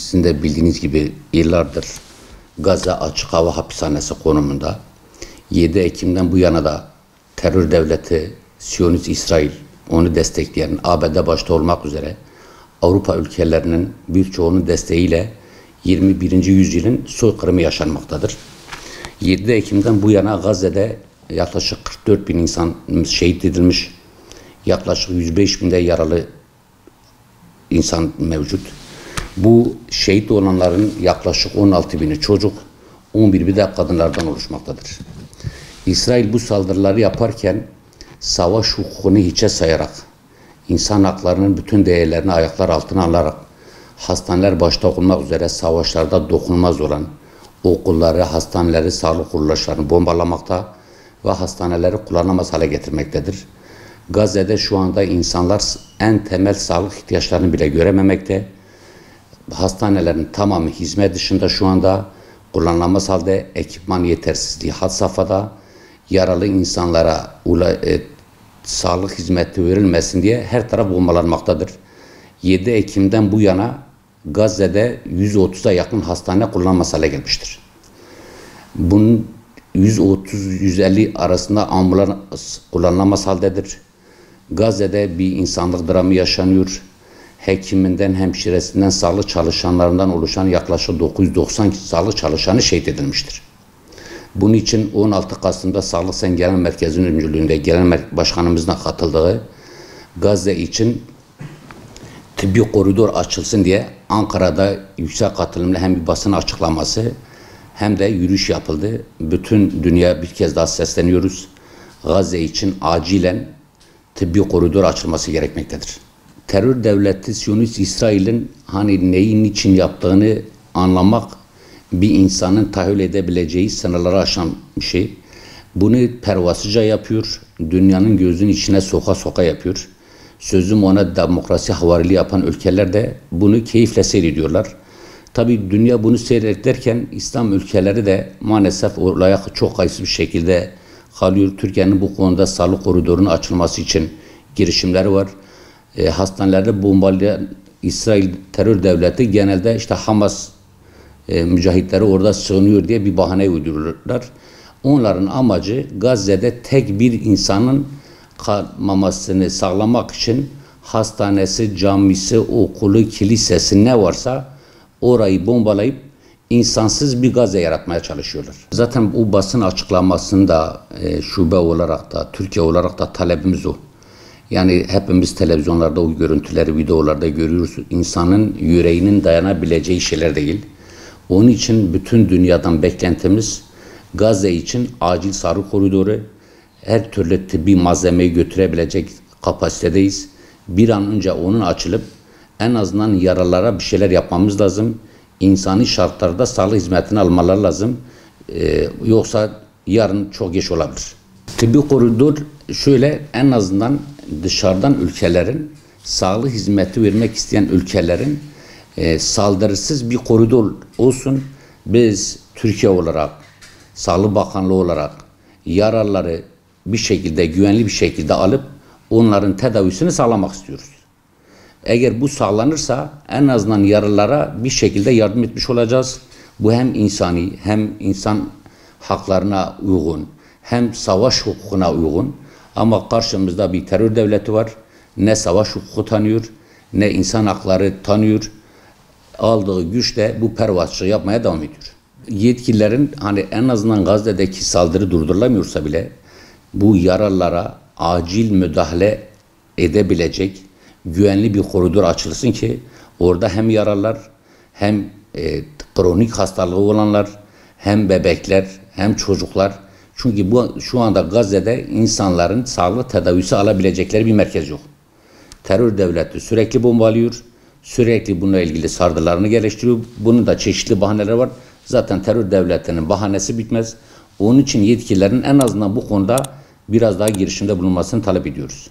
Sizin de bildiğiniz gibi yıllardır Gazze açık hava hapishanesi konumunda. 7 Ekim'den bu yana da terör devleti Siyonist İsrail, onu destekleyen ABD başta olmak üzere Avrupa ülkelerinin birçoğunun desteğiyle 21. yüzyılın soykırımı yaşanmaktadır. 7 Ekim'den bu yana Gazze'de yaklaşık 44 bin insan şehit edilmiş, yaklaşık 105 binde yaralı insan mevcut. Bu şehit olanların yaklaşık 16 bini çocuk, 11 bini de kadınlardan oluşmaktadır. İsrail bu saldırıları yaparken savaş hukukunu hiçe sayarak, insan haklarının bütün değerlerini ayaklar altına alarak, hastaneler başta olmak üzere savaşlarda dokunulmaz olan okulları, hastaneleri, sağlık kuruluşlarını bombalamakta ve hastaneleri kullanılamaz hale getirmektedir. Gazze'de şu anda insanlar en temel sağlık ihtiyaçlarını bile görememekte. Hastanelerin tamamı hizmet dışında şu anda kullanılamaz halde, ekipman yetersizliği had safhada, yaralı insanlara sağlık hizmeti verilmesin diye her taraf bombalanmaktadır. 7 Ekim'den bu yana Gazze'de 130'a yakın hastane kullanılmaz hale gelmiştir. Bunun 130-150 arasında ambulans kullanılamaz haldedir. Gazze'de bir insanlık dramı yaşanıyor. Hekiminden, hemşiresinden, sağlık çalışanlarından oluşan yaklaşık 990 sağlık çalışanı şehit edilmiştir. Bunun için 16 Kasım'da Sağlık Sen Genel Merkezi'nin öncülüğünde Genel Başkanımızın katıldığı Gazze için tıbbi koridor açılsın diye Ankara'da yüksek katılımlı hem bir basın açıklaması hem de yürüyüş yapıldı. Bütün dünya bir kez daha sesleniyoruz. Gazze için acilen tıbbi koridor açılması gerekmektedir. Terör devleti Siyonist İsrail'in neyin niçin yaptığını anlamak bir insanın tahayyül edebileceği sınırları aşan bir şey. Bunu pervasızca yapıyor. Dünyanın gözünün içine soka soka yapıyor. Sözüm ona demokrasi havariliği yapan ülkeler de bunu keyifle seyrediyorlar. Tabii dünya bunu seyrederken İslam ülkeleri de maalesef olaya çok kayıtsız bir şekilde kalıyor. Türkiye'nin bu konuda sağlık koridorunun açılması için girişimleri var. Hastanelerde bombalayan İsrail terör devleti genelde işte Hamas mücahitleri orada sığınıyor diye bir bahane uyduruyorlar. Onların amacı Gazze'de tek bir insanın kalmamasını sağlamak için hastanesi, camisi, okulu, kilisesi ne varsa orayı bombalayıp insansız bir Gazze yaratmaya çalışıyorlar. Zaten bu basın açıklamasında şube olarak da, Türkiye olarak da talebimiz o. Yani hepimiz televizyonlarda o görüntüleri, videolarda görüyoruz. İnsanın yüreğinin dayanabileceği şeyler değil. Onun için bütün dünyadan beklentimiz Gazze için acil sağlık koridoru, her türlü tıbbi malzemeyi götürebilecek kapasitedeyiz. Bir an önce onun açılıp en azından yaralılara bir şeyler yapmamız lazım. İnsani şartlarda sağlık hizmetini almaları lazım. Yoksa yarın çok geç olabilir. Tıbbi koridor şöyle, en azından dışarıdan ülkelerin, sağlık hizmeti vermek isteyen ülkelerin saldırısız bir koridor olsun. Biz Türkiye olarak, Sağlık Bakanlığı olarak yaralıları bir şekilde, güvenli bir şekilde alıp onların tedavisini sağlamak istiyoruz. Eğer bu sağlanırsa en azından yaralılara bir şekilde yardım etmiş olacağız. Bu hem insani, hem insan haklarına uygun, hem savaş hukukuna uygun. Ama karşımızda bir terör devleti var. Ne savaş hukuku tanıyor, ne insan hakları tanıyor. Aldığı güçle bu pervasızlığı yapmaya devam ediyor. Yetkililerin en azından Gazze'deki saldırı durdurulamıyorsa bile bu yaralılara acil müdahale edebilecek güvenli bir koridor açılsın ki orada hem yaralılar, hem kronik hastalığı olanlar, hem bebekler, hem çocuklar. Çünkü şu anda Gazze'de insanların sağlık tedavisi alabilecekleri bir merkez yok. Terör devleti sürekli bombalıyor, sürekli bununla ilgili saldırılarını geliştiriyor. Bunun da çeşitli bahaneleri var. Zaten terör devletinin bahanesi bitmez. Onun için yetkililerin en azından bu konuda biraz daha girişimde bulunmasını talep ediyoruz.